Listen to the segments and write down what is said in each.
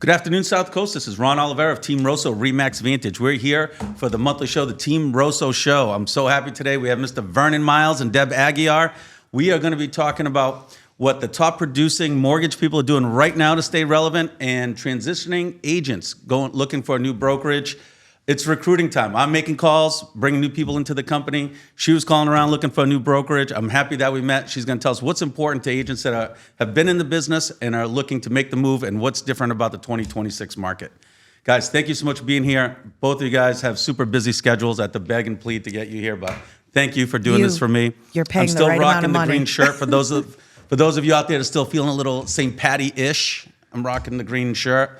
Good afternoon, South Coast. This is Ron Oliveira of Team ROSO RE/MAX Vantage. We're here for the monthly show, the Team ROSO Show. I'm so happy today. We have Mr. Vernon Miles and Deborah Aguiar. We are going to be talking about what the top producing mortgage people are doing right now to stay relevant and transitioning agents looking for a new brokerage. It's recruiting time. I'm making calls, bringing new people into the company. She was calling around looking for a new brokerage. I'm happy that we met. She's going to tell us what's important to agents that have been in the business and are looking to make the move and what's different about the 2026 market. Guys, thank you so much for being here. Both of you guys have super busy schedules. I have to beg and plead to get you here, but thank you for doing this for me. You're paying the right amount of money. I'm still rocking the green shirt. For those of you out there that are still feeling a little St. Patty-ish, I'm rocking the green shirt.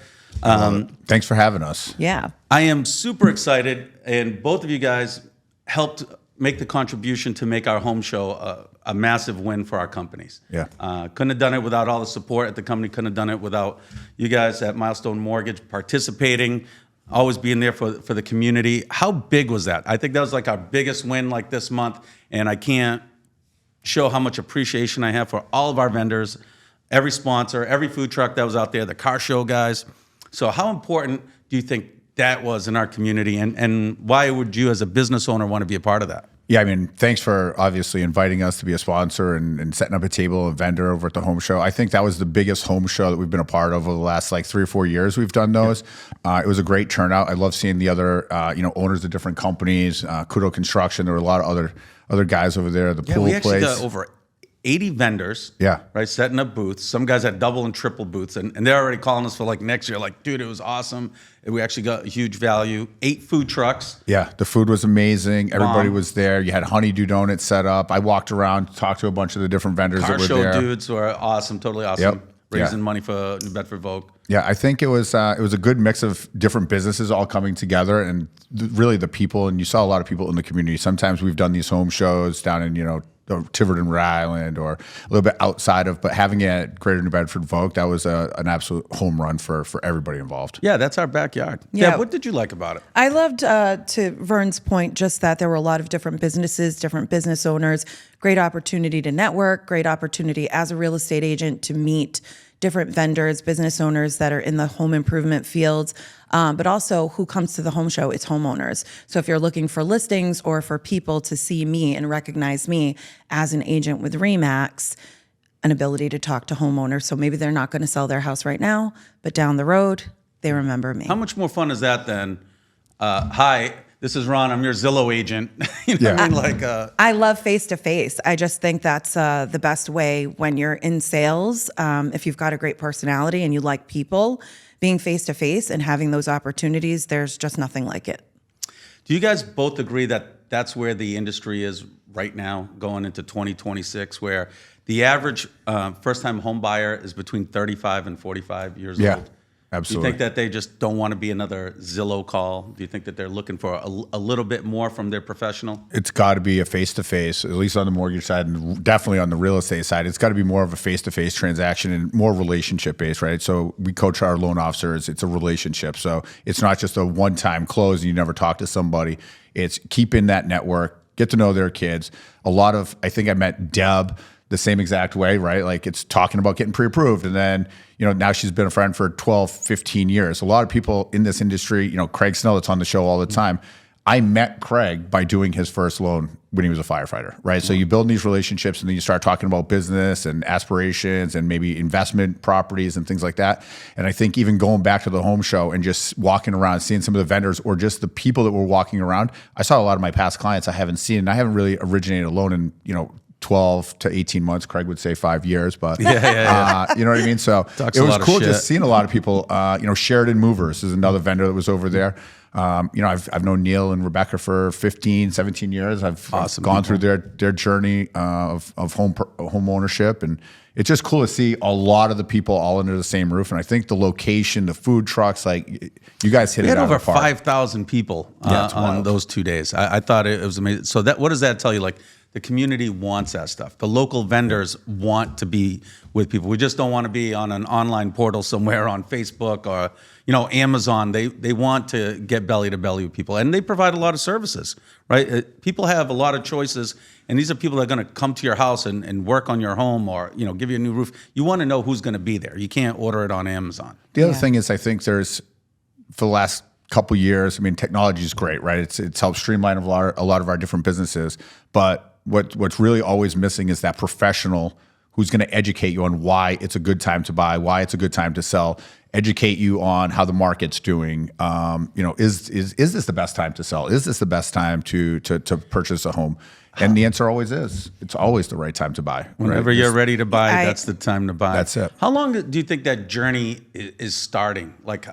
Thanks for having us. Yeah. I am super excited, and both of you guys helped make the contribution to make our home show a massive win for our companies. Yeah. Couldn't have done it without all the support at the company. Couldn't have done it without you guys at Milestone Mortgage participating, always being there for the community. How big was that? I think that was like our biggest win like this month, and I can't show how much appreciation I have for all of our vendors, every sponsor, every food truck that was out there, the car show guys. So how important do you think that was in our community, and why would you as a business owner want to be a part of that? Yeah, I mean, thanks for obviously inviting us to be a sponsor and setting up a table, a vendor over at the home show. I think that was the biggest home show that we've been a part of over the last like 3 or 4 years we've done those. Yeah. It was a great turnout. I love seeing the other owners of different companies, Kudo Construction. There were a lot of other guys over there, the pool we actually place. got over 80 vendors, yeah, right, setting up booths. Some guys had double and triple booths, and they're already calling us for like next year. Like, dude, it was awesome. And we actually got a huge value. 8 food trucks. Yeah, the food was amazing. Everybody was there. You had Honeydew Donuts set up. I walked around, talked to a bunch of the different vendors that were there. Car show dudes were awesome, totally awesome. Yep. Raising money for New Bedford Vogue. Yeah, I think it was a good mix of different businesses all coming together, and really the people. And you saw a lot of people in the community. Sometimes we've done these home shows down in Tiverton, Rhode Island, or a little bit outside of, but having it at Greater New Bedford Vogue, that was an absolute home run for everybody involved. Yeah, that's our backyard. Yeah. Deb, what did you like about it? I loved, to Vern's point, just that there were a lot of different businesses, different business owners, great opportunity to network, great opportunity as a real estate agent to meet different vendors, business owners that are in the home improvement fields, but also who comes to the home show, it's homeowners. So if you're looking for listings or for people to see me and recognize me as an agent with RE/MAX, an ability to talk to homeowners. So maybe they're not going to sell their house right now, but down the road, they remember me. How much more fun is that than, hi, this is Ron, I'm your Zillow agent. I love face-to-face. I just think that's the best way when you're in sales. If you've got a great personality and you like people, being face-to-face and having those opportunities, there's just nothing like it. Do you guys both agree that that's where the industry is right now, going into 2026, where the average first-time home buyer is between 35 and 45 years old? Absolutely. Do you think that they just don't want to be another Zillow call? Do you think that they're looking for a little bit more from their professional? It's got to be a face-to-face, at least on the mortgage side, and definitely on the real estate side. It's got to be more of a face-to-face transaction and more relationship-based, right? So we coach our loan officers. It's a relationship. So it's not just a one-time close and you never talk to somebody. It's keeping that network, get to know their kids. I think I met Deb the same exact way, right? Like it's talking about getting pre-approved, and then now she's been a friend for 12, 15 years. A lot of people in this industry, Craig Snell that's on the show all the time. I met Craig by doing his first loan when he was a firefighter, right? So you build these relationships, and then you start talking about business and aspirations and maybe investment properties and things like that. And I think even going back to the home show and just walking around, seeing some of the vendors or just the people that were walking around, I saw a lot of my past clients I haven't seen, and I haven't really originated a loan in, 12 to 18 months. Craig would say 5 years, but you know what I mean? So it was cool just seeing a lot of people, Sheridan Movers is another vendor that was over there. I've known Neil and Rebecca for 15, 17 years. I've gone through their journey of home ownership, and it's just cool to see a lot of the people all under the same roof. And I think the location, the food trucks, like you guys hit it out of the park. We had over 5,000 people on those 2 days. I thought it was amazing. So what does that tell you? Like, the community wants that stuff. The local vendors want to be with people. We just don't want to be on an online portal somewhere on Facebook or, Amazon. They want to get belly to belly with people, and they provide a lot of services, right? People have a lot of choices, and these are people that are going to come to your house and work on your home or, give you a new roof. You want to know who's going to be there. You can't order it on Amazon. The other thing is, I think for the last couple years, technology is great, right? It's helped streamline a lot of our different businesses, but what's really always missing is that professional who's going to educate you on why it's a good time to buy, why it's a good time to sell, educate you on how the market's doing. Is this the best time to sell? Is this the best time to purchase a home? And the answer always is. It's always the right time to buy. Whenever you're ready to buy, that's the time to buy. That's it. How long do you think that journey is starting? Like,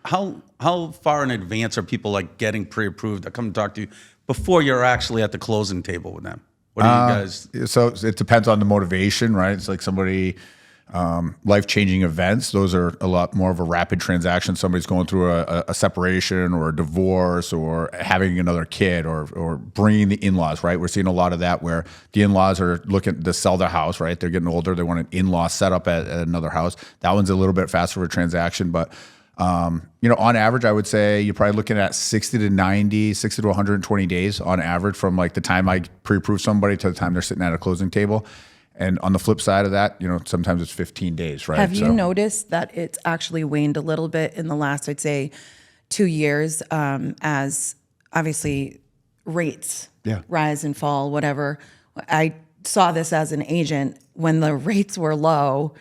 how far in advance are people like getting pre-approved that come to talk to you before you're actually at the closing table with them? What do you guys? So it depends on the motivation, right? It's like somebody, life-changing events. Those are a lot more of a rapid transaction. Somebody's going through a separation or a divorce or having another kid or bringing the in-laws, right? We're seeing a lot of that where the in-laws are looking to sell their house, right? They're getting older. They want an in-law set up at another house. That one's a little bit faster of a transaction, but on average, I would say you're probably looking at 60 to 120 days on average from like the time I pre-approve somebody to the time they're sitting at a closing table. And on the flip side of that, sometimes it's 15 days, right? Have you noticed that it's actually waned a little bit in the last, I'd say, 2 years, as obviously rates rise and fall, whatever. I saw this as an agent when the rates were low.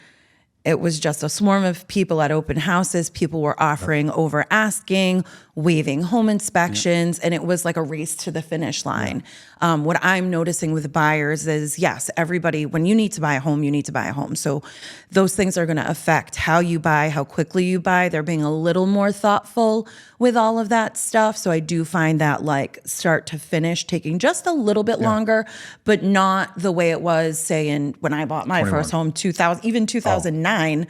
It was just a swarm of people at open houses. People were offering over asking, waiving home inspections, and it was like a race to the finish line. What I'm noticing with buyers is, yes, everybody, when you need to buy a home, you need to buy a home. So those things are going to affect how you buy, how quickly you buy. They're being a little more thoughtful with all of that stuff. So I do find that like start to finish taking just a little bit longer, but not the way it was, say, when I bought my first home, 2009.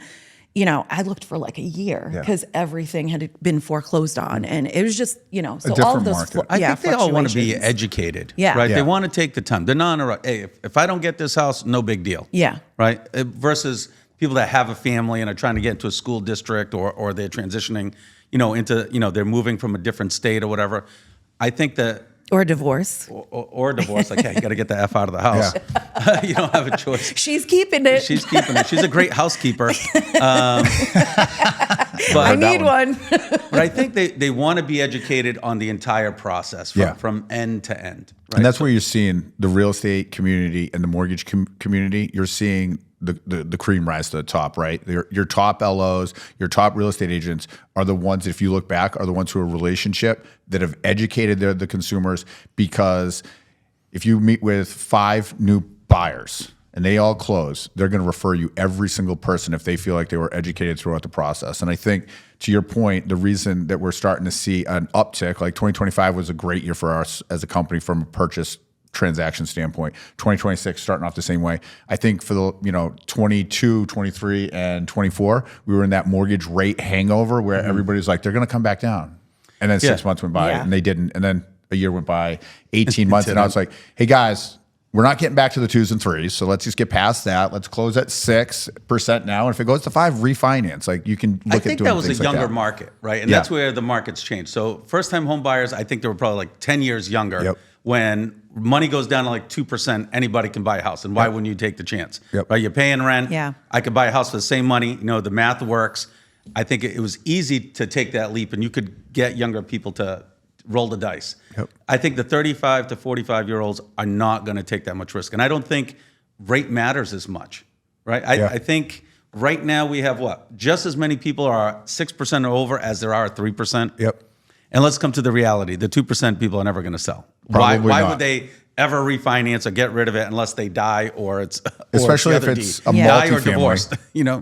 I looked for like a year because everything had been foreclosed on, and it was just, so all of those. I think they all want to be educated, right? Yeah. They want to take the time. They're not, hey, if I don't get this house, no big deal. Yeah. Right? Versus people that have a family and are trying to get into a school district or they're transitioning, into, they're moving from a different state or whatever. I think that. Or divorce. Or divorce. Like, hey, you got to get the F out of the house. Yeah. You don't have a choice. She's keeping it. She's keeping it. She's a great housekeeper. But I need one. But I think they want to be educated on the entire process from end to end. Right? And that's where you're seeing the real estate community and the mortgage community. You're seeing the cream rise to the top, right? Your top LOs, your top real estate agents are the ones, if you look back, are the ones who are relationship that have educated the consumers. Because if you meet with 5 new buyers and they all close, they're going to refer you every single person if they feel like they were educated throughout the process. And I think, to your point, the reason that we're starting to see an uptick, like 2025 was a great year for us as a company from a purchase transaction standpoint. 2026 starting off the same way. I think for the 22, 23, and 24, we were in that mortgage rate hangover where everybody's like, they're going to come back down. And then 6 months went by and they didn't. And then a year went by, 18 months, and I was like, hey guys, we're not getting back to the 2s and 3s, so let's just get past that. Let's close at 6% now. And if it goes to 5, refinance. Like, you can look at doing things like that. I think that was a younger market, right? And that's where the market's changed. So first-time home buyers, I think they were probably like 10 years younger. Yep. When money goes down to like 2%, anybody can buy a house. And why wouldn't you take the chance? Yep. Right? You're paying rent. Yeah. I could buy a house for the same money. The math works. I think it was easy to take that leap, and you could get younger people to roll the dice. Yep. I think the 35 to 45-year-olds are not going to take that much risk. And I don't think rate matters as much, right? I think right now we have just as many people are 6% or over as there are 3%. Yep. And let's come to the reality. The 2% people are never going to sell. Probably Why not. would they ever refinance or get rid of it unless they die or it's especially or if it's a die or multifamily, divorced,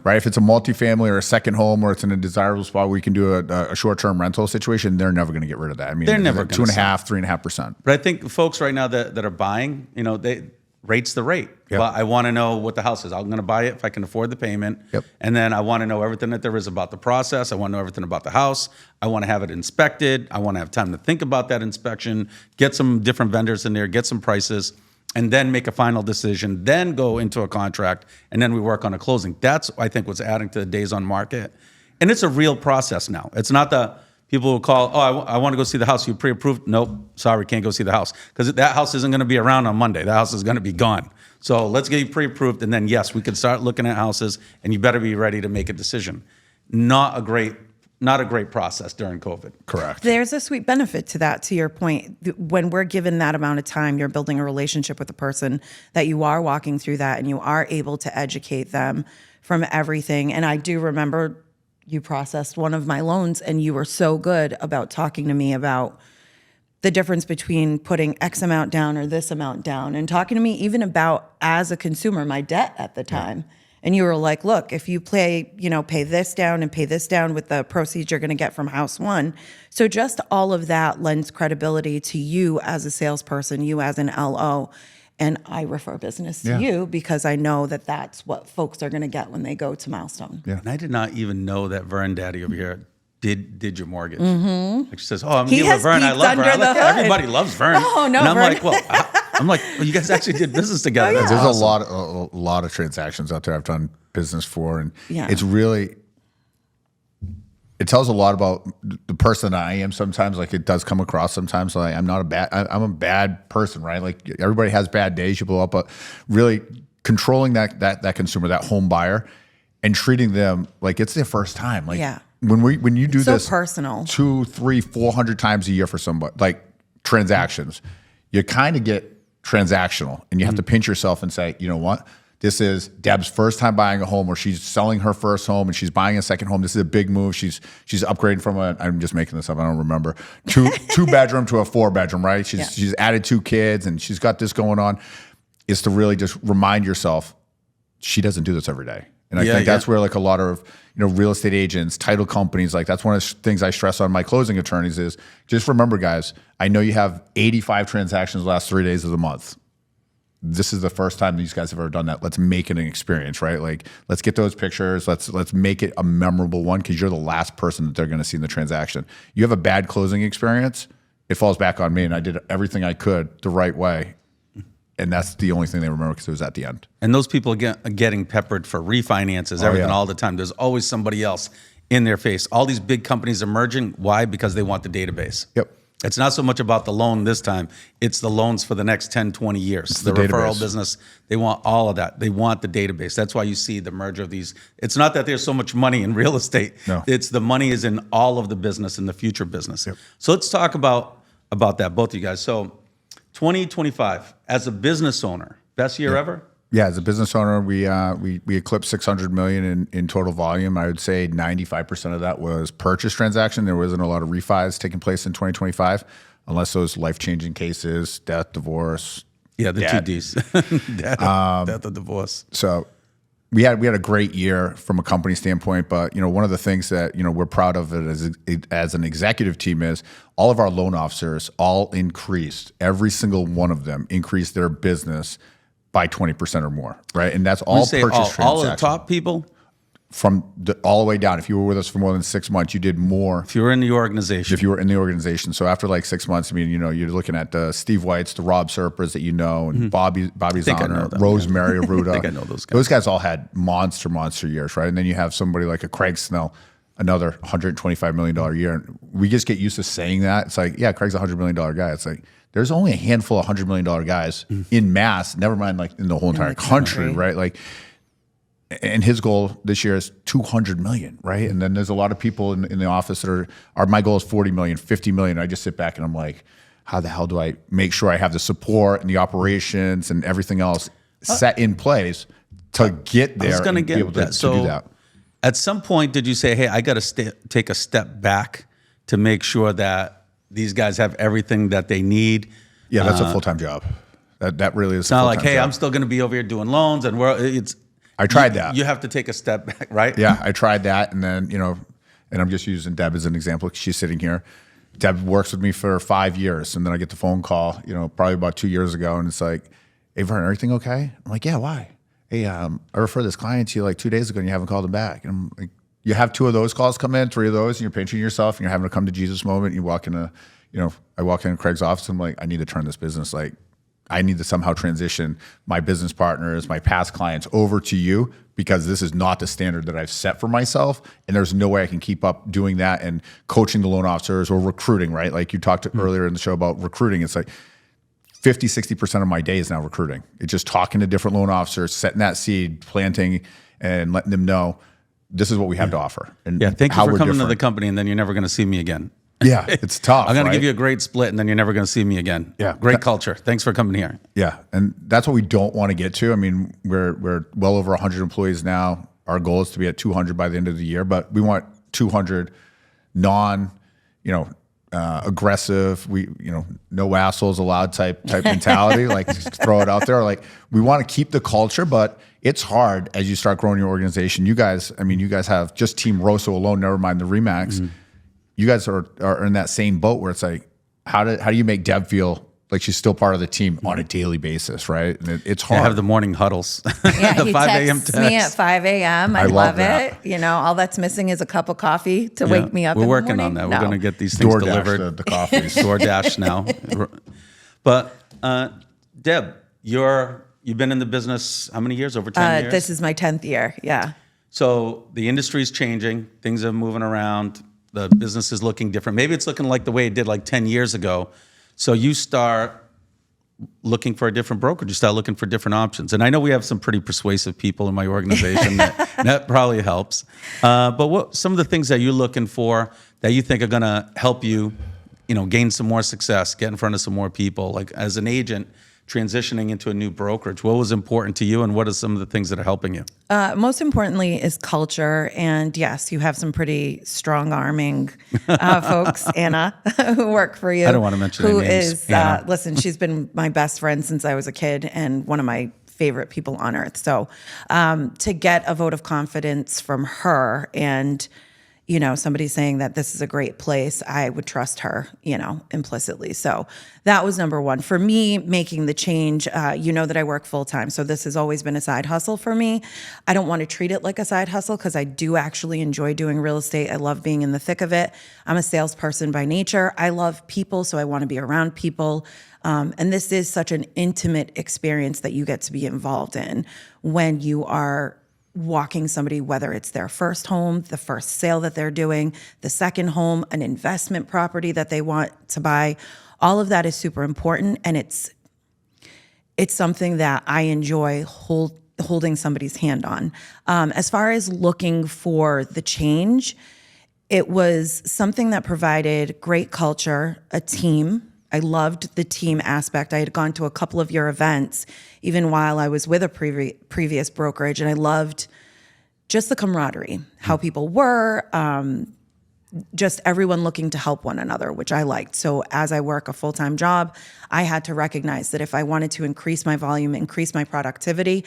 right? If it's a multifamily or a second home or it's in a desirable spot where you can do a short-term rental situation, they're never going to get rid of that. I mean, They're never like 2.5%, 3.5%. But I think folks right now that are buying, rate's the rate. Yep. But I want to know what the house is. I'm going to buy it if I can afford the payment. Yep. And then I want to know everything that there is about the process. I want to know everything about the house. I want to have it inspected. I want to have time to think about that inspection, get some different vendors in there, get some prices. and then make a final decision, then go into a contract, and then we work on a closing. That's, I think, what's adding to the days on market. And it's a real process now. It's not the people will call, oh, I want to go see the house. You pre-approved? Nope, sorry, can't go see the house. Because that house isn't going to be around on Monday. That house is going to be gone. So let's get you pre-approved, and then, yes, we can start looking at houses, and you better be ready to make a decision. Not a great process during COVID. Correct. There's a sweet benefit to that, to your point. When we're given that amount of time, you're building a relationship with the person, that you are walking through that and you are able to educate them from everything. And I do remember you processed one of my loans and you were so good about talking to me about the difference between putting X amount down or this amount down, and talking to me even about, as a consumer, my debt at the time. Yeah. And you were like, look, if you pay this down and pay this down with the proceeds you're going to get from house one. So just all of that lends credibility to you as a salesperson, you as an LO. And I refer business to you because I know that that's what folks are going to get when they go to Milestone. Yeah. And I did not even know that Vern Daddy over here did your mortgage. Like she says, oh, I'm He dealing with has Vern. I peeked love Vern. under I'm like, the yeah, hood. everybody loves Vern. Oh, no, and I'm Vern. like, well, you guys actually did business together. Oh, yeah. That's There's awesome. a lot of transactions out there I've done business for, and Yeah. it's really, it tells a lot about the person I am. Sometimes, like, it does come across sometimes like I'm a bad person, right? Like, everybody has bad days, you blow up, but really controlling that consumer, that home buyer, and treating them like it's their first time. Like, Yeah. when you do So this personal. 200, 300, 400 times a year for somebody, like transactions, you kind of get transactional, and you have to pinch yourself and say, you know what? This is Deb's first time buying a home, or she's selling her first home and she's buying a second home. This is a big move. She's upgrading from I'm just making this up, I don't remember, two bedroom to a 4-bedroom, right? She's added 2 kids and she's got this going on. Is to really just remind yourself, she doesn't do this every day. And I think that's where, like, a lot of, real estate agents, title companies, like, that's one of the things I stress on my closing attorneys is just remember, guys, I know you have 85 transactions the last 3 days of the month. This is the first time these guys have ever done that. Let's make it an experience, right? Like, let's get those pictures. Let's make it a memorable one, because you're the last person that they're going to see in the transaction. You have a bad closing experience, it falls back on me, and I did everything I could the right way. And that's the only thing they remember, because it was at the end. And those people are getting peppered for refinances, everything all the time. There's always somebody else in their face. All these big companies emerging. Why? Because they want the database. Yep. It's not so much about the loan this time. It's the loans for the next 10, 20 years. It's the referral database. business, they want all of that. They want the database. That's why you see the merger of these. It's not that there's so much money in real estate. No. It's the money is in all of the business and the future business. Yep. So let's talk about that, both of you guys. So 2025, as a business owner, best year ever? Yeah, as a business owner, we eclipsed 600 million in total volume. I would say 95% of that was purchase transaction. There wasn't a lot of refis taking place in 2025, unless those life-changing cases, death, divorce. Yeah, the debt. 2 Ds. death or divorce. So we had a great year from a company standpoint, but one of the things that we're proud of it as an executive team is all of our loan officers all increased. Every single one of them increased their business by 20% or more, right? And that's all purchase transactions. All of the top people? From all the way down. If you were with us for more than 6 months, you did more. If you were in the organization. If you were in the organization. So after like 6 months, I mean, you're looking at Steve White's, the Rob Serpers that and Bobby Zahner, Rosemary Aruda. I think I know those guys. Those guys all had monster years, right? And then you have somebody like a Craig Snell, another $125 million year. And we just get used to saying that. It's like, yeah, Craig's a $100 million guy. It's like, there's only a handful of $100 million guys in mass, never mind like in the whole entire country, right? Like, and his goal this year is 200 million, right? And then there's a lot of people in the office that are my goal is 40 million, 50 million. I just sit back and I'm like, how the hell do I make sure I have the support and the operations and everything else set in place to get there? I was going to be get able that. to do that. At some point, did you say, hey, I got to take a step back to make sure that these guys have everything that they need? Yeah, that's a full-time job. That really is. It's not like, hey, I'm still going to be over here doing loans, and I tried that. You have to take a step back, right? Yeah, I tried that, and then and I'm just using Deb as an example. She's sitting here. Deb works with me for 5 years, and then I get the phone call, probably about 2 years ago, and it's like, hey, Vernon, everything okay? I'm like, yeah, why? Hey, I referred this client to you like 2 days ago, and you haven't called him back. And I'm like, you have 2 of those calls come in, 3 of those, and you're pinching yourself, and you're having a come to Jesus moment. And you walk in I walk into Craig's office, and I'm like, I need to turn this business. Like, I need to somehow transition my business partners, my past clients over to you because this is not the standard that I've set for myself. And there's no way I can keep up doing that and coaching the loan officers or recruiting, right? Like you talked earlier in the show about recruiting. It's like 50, 60% of my day is now recruiting. It's just talking to different loan officers, setting that seed, planting, and letting them know this is what we have to offer. And Thank you how for we're coming to the different. company, and then you're never going to see me again. Yeah, it's tough. I'm going right? to give you a great split, and then you're never going to see me again. Yeah. Great culture. Thanks for coming here. Yeah, and that's what we don't want to get to. I mean, we're well over 100 employees now. Our goal is to be at 200 by the end of the year, but we want 200 non, aggressive. No assholes allowed type mentality. Like just throw it out there. Like we want to keep the culture, but it's hard as you start growing your organization. You guys have just Team ROSO alone. Never mind the Remax. You guys are in that same boat where it's like, how do you make Deb feel like she's still part of the team on a daily basis, right? And it's hard. I have the morning huddles. Yeah, the he 5 a.m. texts me at 5 a.m. I love love that. it. All that's missing is a cup of coffee to wake me up. We're in the working morning. on that. No. We're going to get these things DoorDash delivered. the coffees. DoorDash now. But Deb, you've been in the business how many years? Over 10 years? This is my 10th year. Yeah. So the industry's changing. Things are moving around. The business is looking different. Maybe it's looking like the way it did like 10 years ago. So you start looking for a different brokerage. You start looking for different options. And I know we have some pretty persuasive people in my organization. that probably helps. But what some of the things that you're looking for that you think are going to help you, gain some more success, get in front of some more people, like as an agent transitioning into a new brokerage, what was important to you and what are some of the things that are helping you? Most importantly is culture. And yes, you have some pretty strong arming folks, Anna, who work for you. I don't want to mention who any names. is, Anna. listen, she's been my best friend since I was a kid and one of my favorite people on earth. So to get a vote of confidence from her and somebody saying that this is a great place, I would trust her, implicitly. So that was number one. For me, making the change, that I work full time. So this has always been a side hustle for me. I don't want to treat it like a side hustle because I do actually enjoy doing real estate. I love being in the thick of it. I'm a salesperson by nature. I love people, so I want to be around people. And this is such an intimate experience that you get to be involved in when you are walking somebody, whether it's their first home, the first sale that they're doing, the second home, an investment property that they want to buy. All of that is super important. And it's something that I enjoy holding somebody's hand on. As far as looking for the change, it was something that provided great culture, a team. I loved the team aspect. I had gone to a couple of your events, even while I was with a previous brokerage, and I loved just the camaraderie, how people were, just everyone looking to help one another, which I liked. So as I work a full-time job, I had to recognize that if I wanted to increase my volume, increase my productivity,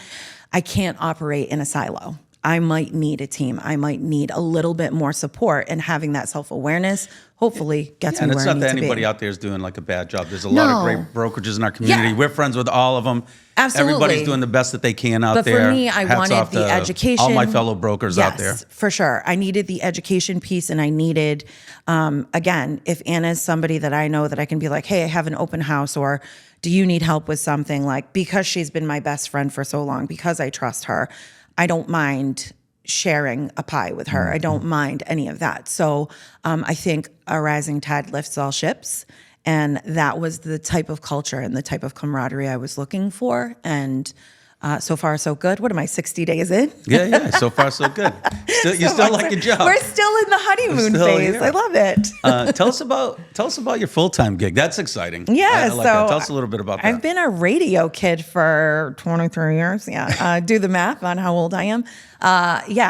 I can't operate in a silo. I might need a team. I might need a little bit more support, and having that self-awareness hopefully gets me And where it's I not need that to be. anybody out there is doing like a bad job. There's a lot of great brokerages in our community. Yeah. We're friends with all of them. Absolutely. Everybody's doing the best that they can out But there. for me, I Hats wanted off the to education. all my fellow brokers out there. Yes, for sure. I needed the education piece, and I needed, again, if Anna's somebody that I know that I can be like, hey, I have an open house, or do you need help with something? Like, because she's been my best friend for so long, because I trust her, I don't mind sharing a pie with her. I don't mind any of that. So I think a rising tide lifts all ships. And that was the type of culture and the type of camaraderie I was looking for. And so far, so good. What am I, 60 days in? Yeah. So far, so good. You still like your job. We're still in the honeymoon still phase. here. I love it. Tell us about your full-time gig. That's exciting. Yeah, I like so that. Tell us a little bit about that. I've been a radio kid for 23 years. Yeah. Do the math on how old I am.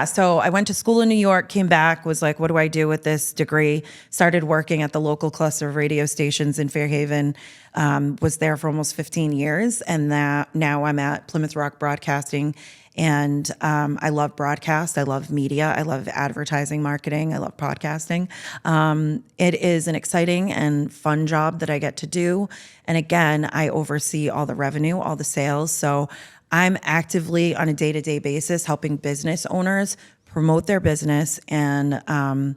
So I went to school in New York, came back, was like, what do I do with this degree? Started working at the local cluster of radio stations in Fairhaven. Was there for almost 15 years. And now I'm at Plymouth Rock Broadcasting. And I love broadcast. I love media. I love advertising, marketing. I love podcasting. It is an exciting and fun job that I get to do. And again, I oversee all the revenue, all the sales. So I'm actively on a day-to-day basis helping business owners promote their business and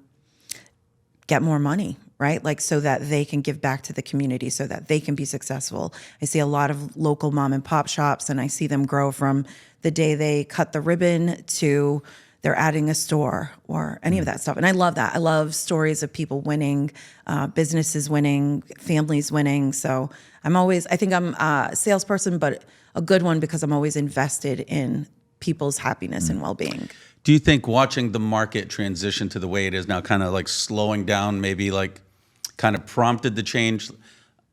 get more money. right? Like so that they can give back to the community, so that they can be successful. I see a lot of local mom and pop shops, and I see them grow from the day they cut the ribbon to they're adding a store or any of that stuff. And I love that. I love stories of people winning, businesses winning, families winning. So I think I'm a salesperson, but a good one because I'm always invested in people's happiness and well-being. Do you think watching the market transition to the way it is now, kind of like slowing down, maybe like kind of prompted the change?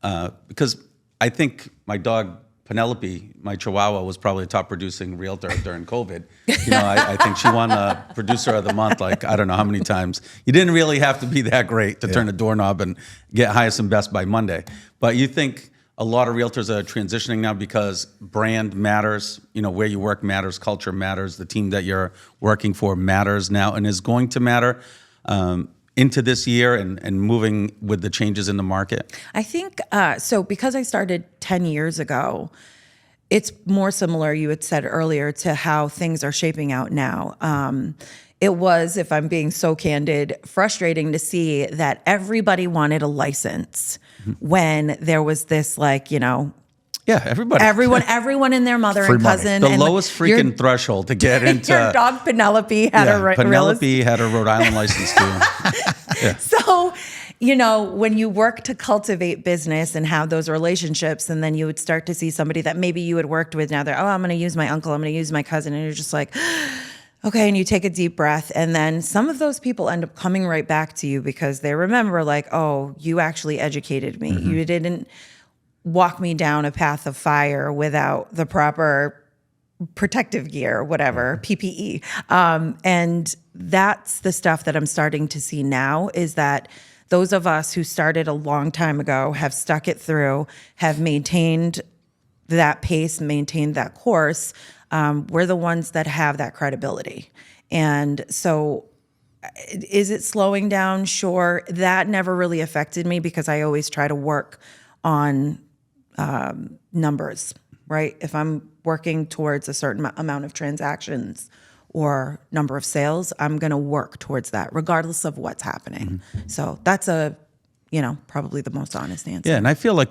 Because I think my dog, Penelope, my Chihuahua, was probably a top producing realtor during COVID. I think she won producer of the month, like, I don't know how many times. You didn't really have to be that great to turn a doorknob and get highest and best by Monday. But you think a lot of realtors are transitioning now because brand matters, where you work matters, culture matters, the team that you're working for matters now and is going to matter into this year and moving with the changes in the market? I think, so because I started 10 years ago, it's more similar, you had said earlier, to how things are shaping out now. It was, if I'm being so candid, frustrating to see that everybody wanted a license when there was this Yeah, everybody. Everyone and their mother Free and money. cousin. The and lowest freaking threreshold to get into. Your dog Penelope had a Penelope had a Rhode Island license too. So, when you work to cultivate business and have those relationships, and then you would start to see somebody that maybe you had worked with, now they're, I'm going to use my uncle, I'm going to use my cousin. And you're just like, okay. And you take a deep breath. And then some of those people end up coming right back to you because they remember like, oh, you actually educated me. You didn't walk me down a path of fire without the proper protective gear, whatever, PPE. And that's the stuff that I'm starting to see now, is that those of us who started a long time ago have stuck it through, have maintained that pace, maintained that course. We're the ones that have that credibility. And so is it slowing down? Sure. That never really affected me because I always try to work on numbers, right? If I'm working towards a certain amount of transactions or number of sales, I'm going to work towards that regardless of what's happening. So that's probably the most honest answer. Yeah, and I feel like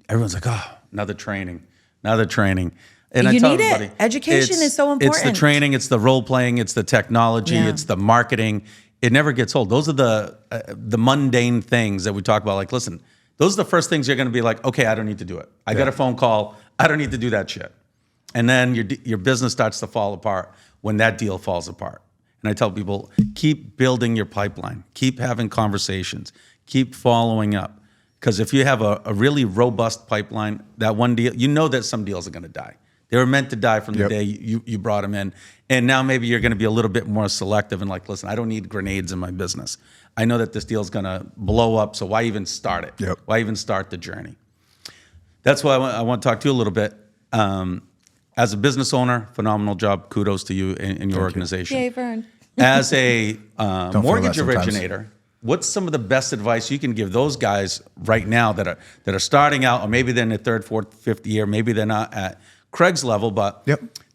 everyone's like, another training. And You I tell need it. everybody, Education is so important. It's the training, it's the role playing, it's the technology, it's the marketing. It never gets old. Those are the mundane things that we talk about. Like, listen, those are the first things you're going to be like, okay, I don't need to do it. I got a phone call. I don't need to do that shit. And then your business starts to fall apart when that deal falls apart. And I tell people, keep building your pipeline. Keep having conversations. Keep following up. Because if you have a really robust pipeline, that one deal, that some deals are going to die. They were meant to die from the day you brought them in. And now maybe you're going to be a little bit more selective and like, listen, I don't need grenades in my business. I know that this deal is going to blow up, so why even start it? Yep. Why even start the journey? That's why I want to talk to you a little bit. As a business owner, phenomenal job. Kudos to you and your organization. Yay, Vern. As a feel mortgage that sometimes. originator, what's some of the best advice you can give those guys right now that are starting out, or maybe they're in their third, fourth, fifth year, maybe they're not at Craig's level, but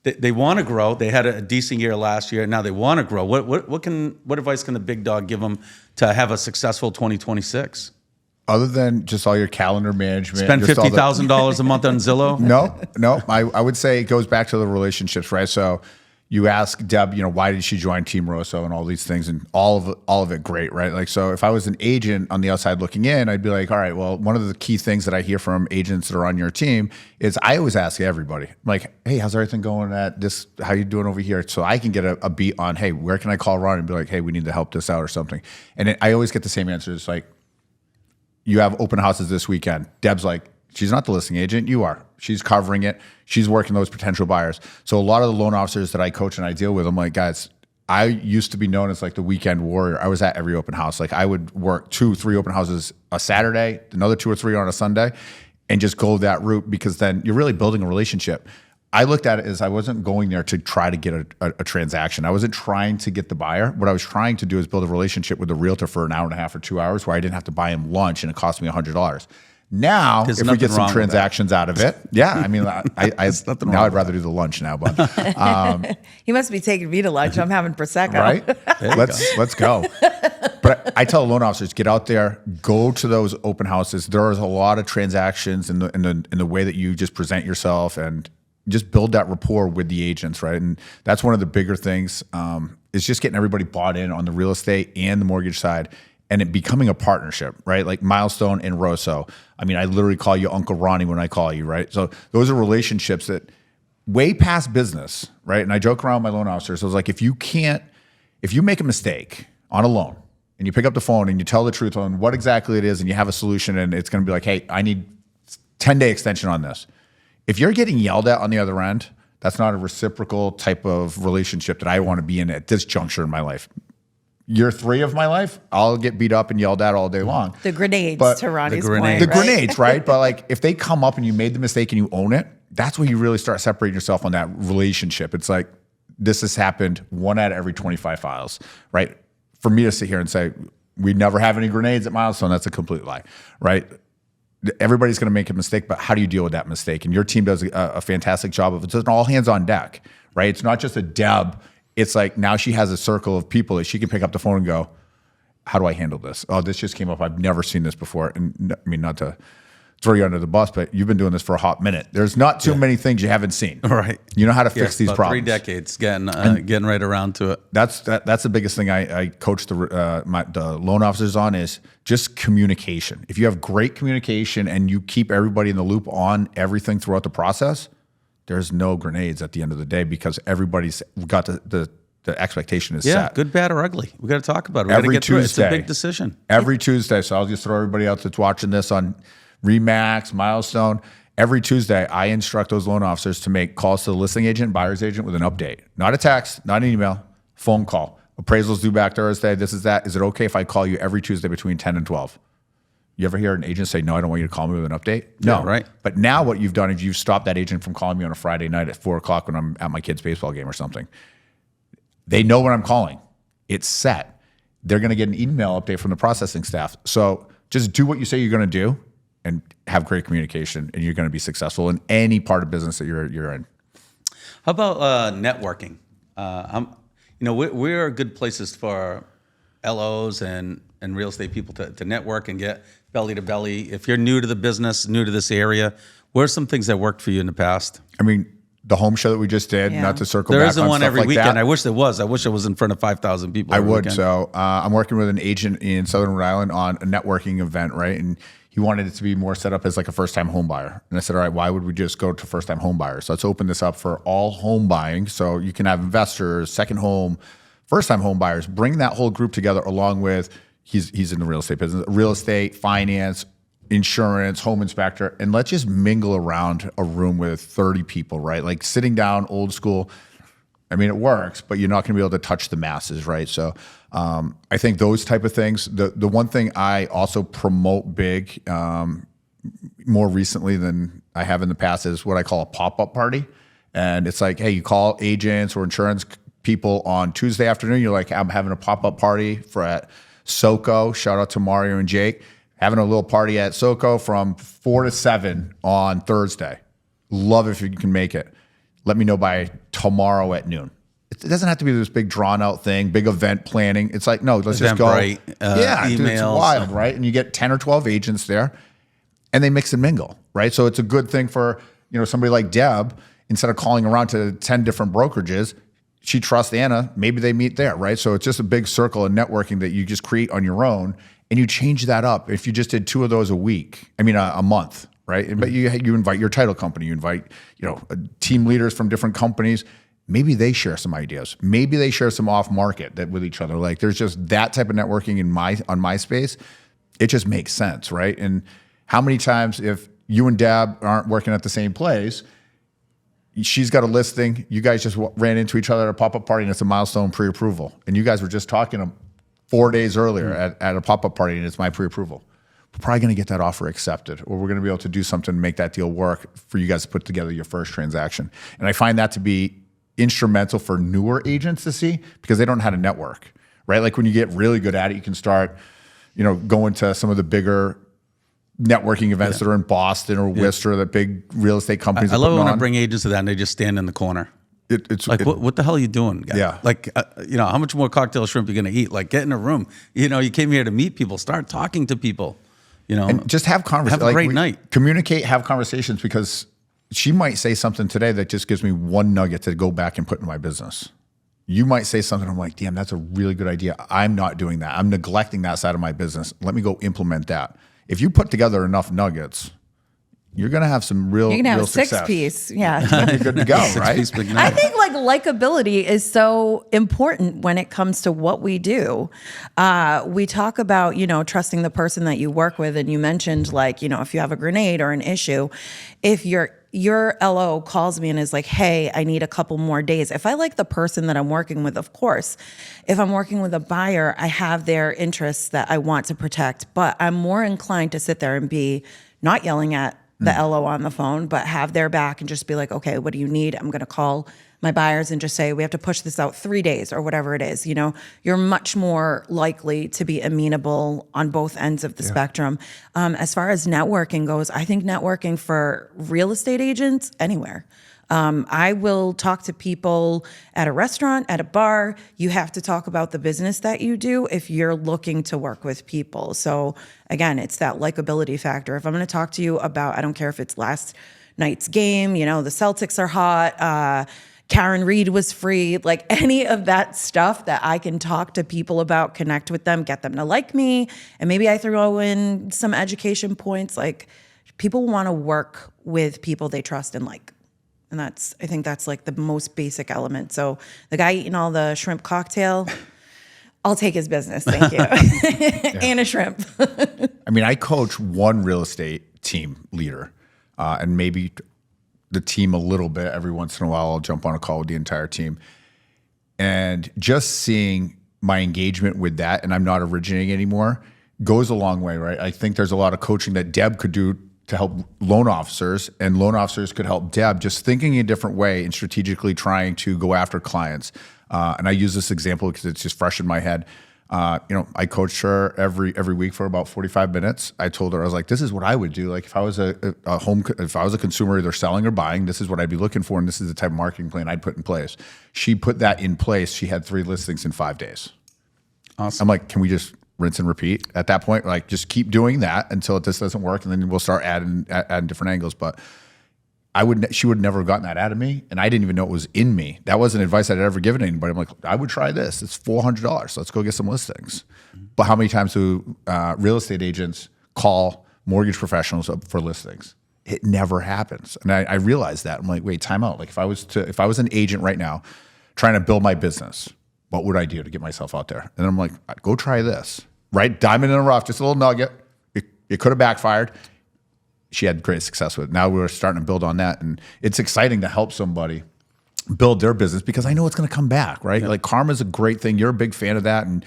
they want to grow. They had a decent year last year, and now they want to grow. What advice can the big dog give them to have a successful 2026? Other than just all your calendar management, Spend just all the- $50,000 a month on Zillow? No. I would say it goes back to the relationships, right? So you ask Deb, why did she join Team ROSO and all these things, and all of it great, right? Like, so if I was an agent on the outside looking in, I'd be like, all right, well, one of the key things that I hear from agents that are on your team is I always ask everybody, like, hey, how's everything going at this? How you doing over here? So I can get a beat on, hey, where can I call Ron and be like, hey, we need to help this out or something. And I always get the same answer. It's like, you have open houses this weekend. Deb's like, she's not the listing agent, you are. She's covering it. She's working those potential buyers. So a lot of the loan officers that I coach and I deal with, I'm like, guys, I used to be known as like the weekend warrior. I was at every open house. Like I would work 2-3 open houses a Saturday, another 2 or 3 on a Sunday, and just go that route, because then you're really building a relationship. I looked at it as I wasn't going there to try to get a transaction. I wasn't trying to get the buyer. What I was trying to do is build a relationship with the realtor for an hour and a half or 2 hours where I didn't have to buy him lunch and it cost me $100. Now, if we get some transactions out of it, I mean, I'd rather do the lunch now, but He must be taking me to lunch. I'm having Prosecco. right? Let's go. But I tell loan officers, get out there, go to those open houses. There is a lot of transactions in the way that you just present yourself, and just build that rapport with the agents, right? And that's one of the bigger things, is just getting everybody bought in on the real estate and the mortgage side, and it becoming a partnership, right? Like Milestone and ROSO. I mean, I literally call you Uncle Ronnie when I call you, right? So those are relationships that way past business, right? And I joke around with my loan officers. I was like, if you make a mistake on a loan and you pick up the phone and you tell the truth on what exactly it is, and you have a solution, and it's going to be like, hey, I need 10-day extension on this. If you're getting yelled at on the other end, that's not a reciprocal type of relationship that I want to be in at this juncture in my life. Year 3 of my life, I'll get beat up and yelled at all day long. The grenades, But to Ronnie's grenade. point. The right? grenades, right? But like, if they come up and you made the mistake and you own it, that's where you really start separating yourself on that relationship. It's like, this has happened 1 out of every 25 files, right? For me to sit here and say, we never have any grenades at Milestone, that's a complete lie, right? Everybody's going to make a mistake, but how do you deal with that mistake? And your team does a fantastic job of it. It's an all hands on deck, right? It's not just a Deb. It's like, now she has a circle of people that she can pick up the phone and go, how do I handle this? Oh, this just came up. I've never seen this before. And I mean, not to throw you under the bus, but you've been doing this for a hot minute. There's not too many things you haven't seen. Right. You know how to fix these about problems. 3 decades getting right around to it. That's the biggest thing I coach the loan officers on, is just communication. If you have great communication and you keep everybody in the loop on everything throughout the process, there's no grenades at the end of the day, because everybody's got the expectation is set. Good, bad, or ugly. We got to talk about it. We got to Every get through it. It's a Tuesday. big decision. Every Tuesday. So I'll just throw everybody out that's watching this on Remax, Milestone. Every Tuesday, I instruct those loan officers to make calls to the listing agent, buyer's agent, with an update. Not a text, not an email, phone call. Appraisals due back Thursday. This is that. Is it okay if I call you every Tuesday between 10 and 12? You ever hear an agent say, no, I don't want you to call me with an update? No. Yeah, right. But now what you've done is you've stopped that agent from calling me on a Friday night at 4 o'clock when I'm at my kid's baseball game or something. They know when I'm calling. It's set. They're going to get an email update from the processing staff. So just do what you say you're going to do and have great communication, and you're going to be successful in any part of business that you're in. How about networking? We're good places for LOs and real estate people to network and get belly to belly. If you're new to the business, new to this area, what are some things that worked for you in the past? I mean, the home show that we just did, not to circle There back isn't on one stuff every like weekend. that. I wish there was. I wish it was in front of 5,000 people. I every would. weekend. So I'm working with an agent in Southern Rhode Island on a networking event, right? And he wanted it to be more set up as like a first-time home buyer. And I said, all right, why would we just go to first-time home buyers? So let's open this up for all home buying. So you can have investors, second home, first-time home buyers. Bring that whole group together, along with, he's in the real estate business, real estate, finance, insurance, home inspector, and let's just mingle around a room with 30 people, right? Like sitting down, old school. I mean, it works, but you're not going to be able to touch the masses, right? So I think those type of things. The one thing I also promote big, more recently than I have in the past, is what I call a pop-up party. And it's like, hey, you call agents or insurance people on Tuesday afternoon. You're like, I'm having a pop-up party at SoCo. Shout out to Mario and Jake. Having a little party at SoCo from 4 to 7 on Thursday. Love if you can make it. Let me know by tomorrow at noon. It doesn't have to be this big drawn out thing, big event planning. It's like, no, let's just go. Emails. Dude, it's wild, right? And you get 10 or 12 agents there, and they mix and mingle, right? So it's a good thing for somebody like Deb. Instead of calling around to 10 different brokerages, she trusts Anna. Maybe they meet there, right? So it's just a big circle of networking that you just create on your own. And you change that up. If you just did 2 of those a month, right? But you invite your title company, you invite team leaders from different companies. Maybe they share some ideas. Maybe they share some off market with each other. Like, there's just that type of networking on my space. It just makes sense, right? And how many times, if you and Deb aren't working at the same place, she's got a listing, you guys just ran into each other at a pop-up party, and it's a Milestone pre-approval, and you guys were just talking 4 days earlier at a pop-up party, and it's my pre-approval. We're probably going to get that offer accepted, or we're going to be able to do something to make that deal work for you guys to put together your first transaction. And I find that to be instrumental for newer agents to see, because they don't know how to network, right? Like, when you get really good at it, you can start, going to some of the bigger networking events that are in Boston or Worcester, that big real estate companies I are love it putting when I on. bring agents to that and they just stand in the corner. It's Like, what the hell are you doing, guy? Yeah. Like, how much more cocktail shrimp are you going to eat? Like, get in a room. You came here to meet people. Start talking to people. and just have conversations. Have a great night. Communicate, have conversations, because she might say something today that just gives me one nugget to go back and put in my business. You might say something, I'm like, damn, that's a really good idea. I'm not doing that. I'm neglecting that side of my business. Let me go implement that. If you put together enough nuggets, you're going to have some real You're gonna have success. 6-piece, yeah. You're good to go, right? Six-piece big I night. think like likability is so important when it comes to what we do. We talk about, trusting the person that you work with. And you mentioned like, if you have a grenade or an issue, if your LO calls me and is like, hey, I need a couple more days. If I like the person that I'm working with, of course, if I'm working with a buyer, I have their interests that I want to protect, but I'm more inclined to sit there and be not yelling at the LO on the phone, but have their back and just be like, okay, what do you need? I'm going to call my buyers and just say, we have to push this out 3 days or whatever it is. You're much more likely to be amenable on both ends of the spectrum. As far as networking goes, I think networking for real estate agents anywhere. I will talk to people at a restaurant, at a bar. You have to talk about the business that you do if you're looking to work with people. So again, it's that likability factor. If I'm going to talk to you about, I don't care if it's last night's game, the Celtics are hot, Karen Reed was free, like any of that stuff that I can talk to people about, connect with them, get them to like me. And maybe I throw in some education points. Like people want to work with people they trust and like. And I think that's like the most basic element. So the guy eating all the shrimp cocktail, I'll take his business. Thank you. And a shrimp. I mean, I coach one real estate team leader, and maybe the team a little bit. Every once in a while, I'll jump on a call with the entire team. And just seeing my engagement with that, and I'm not originating anymore, goes a long way, right? I think there's a lot of coaching that Deb could do to help loan officers, and loan officers could help Deb, just thinking a different way and strategically trying to go after clients. And I use this example because it's just fresh in my head. I coached her every week for about 45 minutes. I told her, I was like, this is what I would do. Like if I was if I was a consumer either selling or buying, this is what I'd be looking for, and this is the type of marketing plan I'd put in place. She put that in place. She had 3 listings in 5 days. Awesome. I'm like, can we just rinse and repeat at that point? Like just keep doing that until this doesn't work, and then we'll start adding different angles. But she would never have gotten that out of me, and I didn't even know it was in me. That wasn't advice I'd ever given anybody. I'm like, I would try this. It's $400. Let's go get some listings. But how many times do real estate agents call mortgage professionals up for listings? It never happens. And I realized that. I'm like, wait, time out. Like if I was an agent right now trying to build my business, what would I do to get myself out there? And I'm like, go try this, right? Diamond in the rough, just a little nugget. It could have backfired. She had great success with it. Now we're starting to build on that. And it's exciting to help somebody build their business because I know it's going to come back, right? Yeah. Like karma is a great thing. You're a big fan of that. And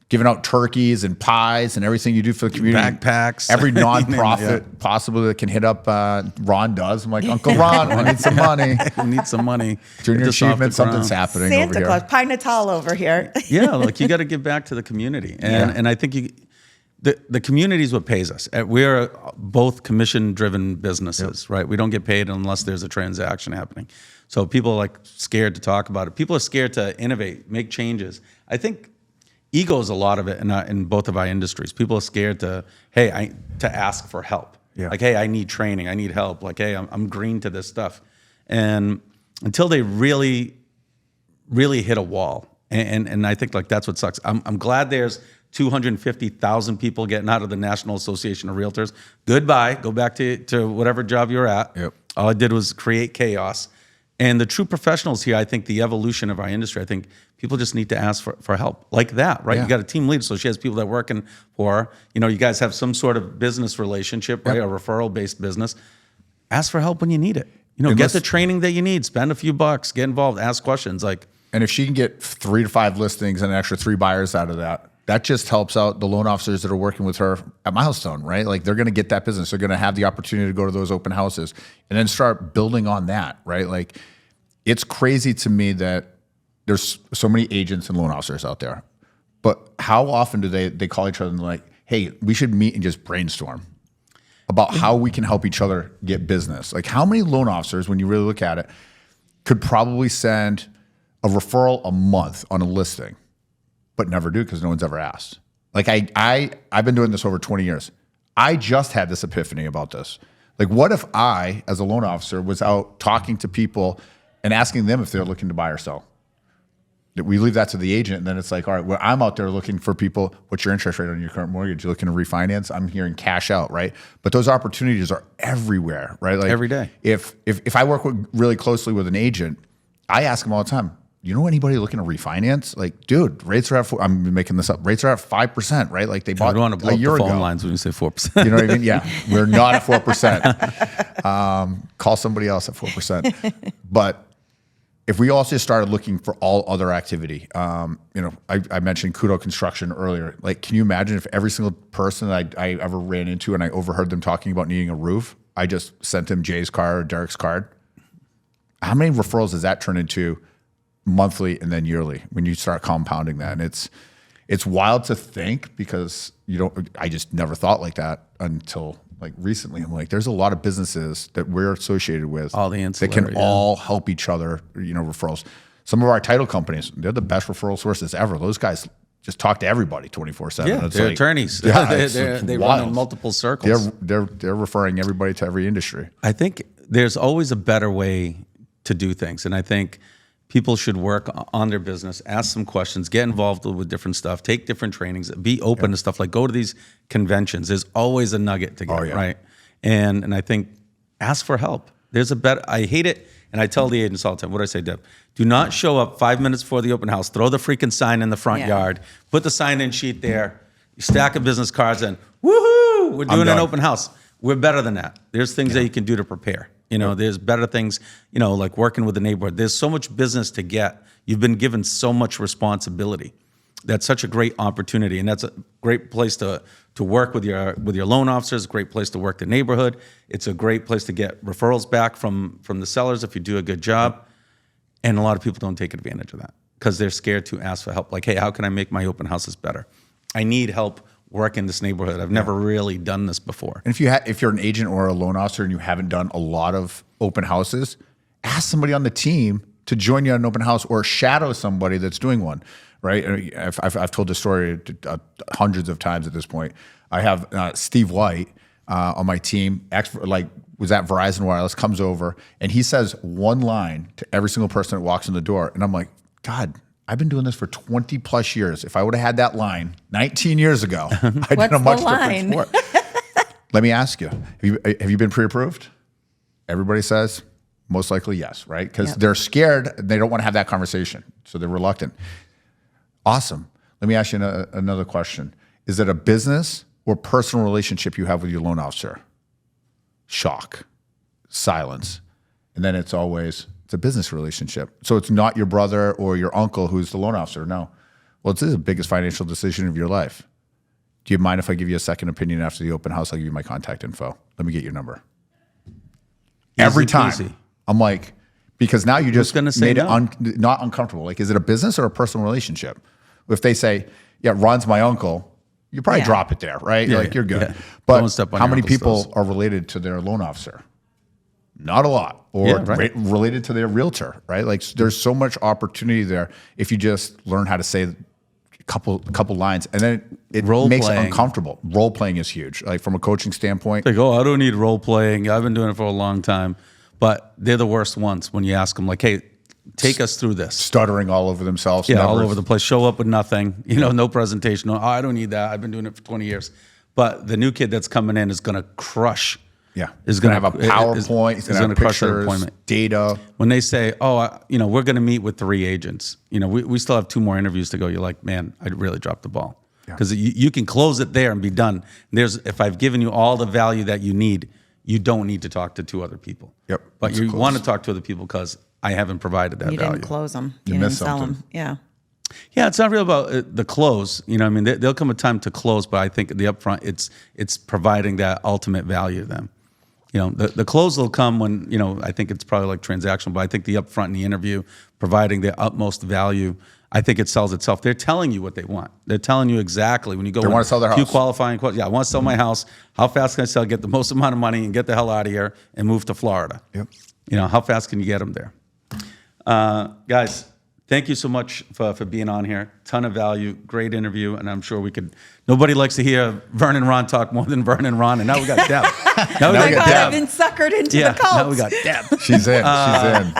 giving out turkeys and pies and everything you do for the community. Backpacks. Every nonprofit possible that can hit up Ron does. I'm like, Uncle Ron, I need some money. We need some money. Junior achievement, something's happening Santa over Claus, here. Pie Natal over here. Yeah, like you got to give back to the community. And I think the community is what pays us. We're both commission-driven businesses, right? We don't get paid unless there's a transaction happening. So people are like scared to talk about it. People are scared to innovate, make changes. I think ego is a lot of it in both of our industries. People are scared to ask for help. Yeah. Like, hey, I need training. I need help. Like, hey, I'm green to this stuff. And until they really, really hit a wall. And I think like that's what sucks. I'm glad there's 250,000 people getting out of the National Association of Realtors. Goodbye. Go back to whatever job you're at. Yep. All I did was create chaos. And the true professionals here, I think the evolution of our industry, I think people just need to ask for help like that, right? Yeah. You got a team lead, so she has people that are working for her. You know, you guys have some sort of business relationship, right? Yep. A referral-based business. Ask for help when you need it. You know, get the training that you need. Spend a few bucks. Get involved. Ask questions. And if she can get 3 to 5 listings and an extra 3 buyers out of that, that just helps out the loan officers that are working with her at Milestone, right? Like they're going to get that business. They're going to have the opportunity to go to those open houses and then start building on that, right? Like it's crazy to me that there's so many agents and loan officers out there, but how often do they call each other and like, hey, we should meet and just brainstorm about how we can help each other get business? Like how many loan officers, when you really look at it, could probably send a referral a month on a listing, but never do because no one's ever asked. Like I've been doing this over 20 years. I just had this epiphany about this. Like, what if I, as a loan officer, was out talking to people and asking them if they're looking to buy or sell? We leave that to the agent, and then it's like, all right, well, I'm out there looking for people. What's your interest rate on your current mortgage? You're looking to refinance? I'm hearing cash out, right? But those opportunities are everywhere, right? Like Every day. If I work really closely with an agent, I ask them all the time, you know anybody looking to refinance? Like, dude, rates are at I'm making this up. Rates are at 5%, right? Like they bought I don't want to blow a up year the phone ago. lines when you say 4%. You know what I mean? Yeah, we're not at 4%. Call somebody else at 4%. But if we also started looking for all other activity, I mentioned Kudo Construction earlier. Like, can you imagine if every single person that I ever ran into and I overheard them talking about needing a roof, I just sent them Jay's card or Derek's card? How many referrals does that turn into monthly and then yearly when you start compounding that? And it's wild to think because I just never thought like that until like recently. I'm like, there's a lot of businesses that we're associated with All the that ancillary, can yeah. all help each other, referrals. Some of our title companies, they're the best referral sources ever. Those guys just talk to everybody 24/7. Yeah, It's they're like, attorneys. Yeah, they run in multiple circles. They're referring everybody to every industry. I think there's always a better way to do things. And I think people should work on their business, ask some questions, get involved with different stuff, take different trainings, be open to stuff, like go to these conventions. There's always a nugget to get, right? And I think ask for help. There's a better, I hate it, and I tell the agents all the time, what do I say, Deb? Do not show up 5 minutes before the open house, throw the freaking sign in the front yard, put the sign-in sheet there, you stack of business cards, and woohoo, we're doing an open house. We're better than that. There's things that you can do to prepare. There's better things, like working with the neighborhood. There's so much business to get. You've been given so much responsibility. That's such a great opportunity, and that's a great place to work with your loan officers. A great place to work the neighborhood. It's a great place to get referrals back from the sellers if you do a good job. And a lot of people don't take advantage of that because they're scared to ask for help. Like, hey, how can I make my open houses better? I need help work in this neighborhood. I've never really done this before. And if you're an agent or a loan officer and you haven't done a lot of open houses, ask somebody on the team to join you on an open house or shadow somebody that's doing one, right? I've told this story hundreds of times at this point. I have Steve White on my team, was at Verizon Wireless, comes over, and he says one line to every single person that walks in the door. And I'm like, God, I've been doing this for 20 plus years. If I would have had that line 19 years ago, I'd done a much different sport. Let me ask you, have you been pre-approved? Everybody says most likely yes, right? Because they're scared. They don't want to have that conversation. So they're reluctant. Awesome. Let me ask you another question. Is it a business or personal relationship you have with your loan officer? Shock, silence. And then it's a business relationship. So it's not your brother or your uncle who's the loan officer. No. Well, this is the biggest financial decision of your life. Do you mind if I give you a second opinion after the open house? I'll give you my contact info. Let me get your number. Every time. Peasy. I'm like, because now you just made no? it not uncomfortable. Like, is it a business or a personal relationship? If they say, yeah, Ron's my uncle, you probably drop it there, right? Yeah, you're good. yeah. But Don't step on how your many uncle's people toes. are related to their loan officer? Not a lot. Or related to their realtor, right? Like, there's so much opportunity there if you just learn how to say a couple lines, and then it makes it uncomfortable. Role playing is huge. Like, from a coaching standpoint. Like, I don't need role playing. I've been doing it for a long time. But they're the worst ones when you ask them, like, hey, take us through this. Stuttering all over themselves. Yeah, all over the place. Show up with nothing. No presentation. No, I don't need that. I've been doing it for 20 years. But the new kid that's coming in is going to crush. Yeah. Is going to have a PowerPoint. He's going to crush that appointment. Data. When they say, we're going to meet with 3 agents. We still have 2 more interviews to go. You're like, man, I really dropped the ball. Because you can close it there and be done. If I've given you all the value that you need, you don't need to talk to 2 other people. Yep. But you want to talk to other people because I haven't provided that value. You didn't close them. You didn't sell them. Yeah. Yeah, it's not real about the close. There'll come a time to close, but I think the upfront, it's providing that ultimate value to them. The close will come when, I think it's probably like transactional, but I think the upfront in the interview, providing the utmost value, I think it sells itself. They're telling you what they want. They're telling you exactly when you go. They want to sell their house. Qualifying. Yeah, I want to sell my house. How fast can I sell? Get the most amount of money and get the hell out of here and move to Florida. Yep. How fast can you get them there? Guys, thank you so much for being on here. Ton of value, great interview, and I'm sure nobody likes to hear Vern and Ron talk more than Vern and Ron, and now we got Deb. Now we My got God, Deb. I've been suckered into the cult. Now we got Deb. She's in. She's in.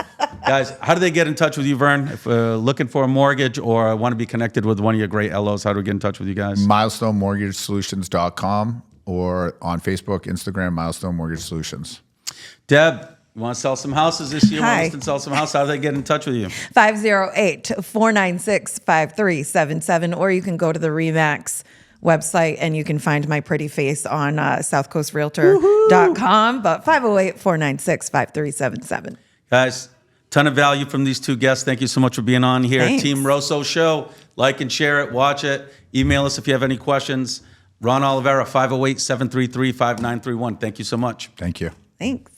Guys, how do they get in touch with you, Vern? If looking for a mortgage or want to be connected with one of your great LOs, how do we get in touch with you guys? MilestoneMortgageSolutions.com or on Facebook, Instagram, Milestone Mortgage Solutions. Deb, you want to sell some houses this year? Hi. Want to sell some houses? How do they get in touch with you? 508-496-5377, or you can go to the RE/MAX website and you can find my pretty face on southcoastrealtor.com, but 508-496-5377. Guys, ton of value from these two guests. Thank you so much for being on here. Thanks. Team ROSO Show. Like and share it. Watch it. Email us if you have any questions. Ron Oliveira, 508-733-5931. Thank you so much. Thank you. Thanks.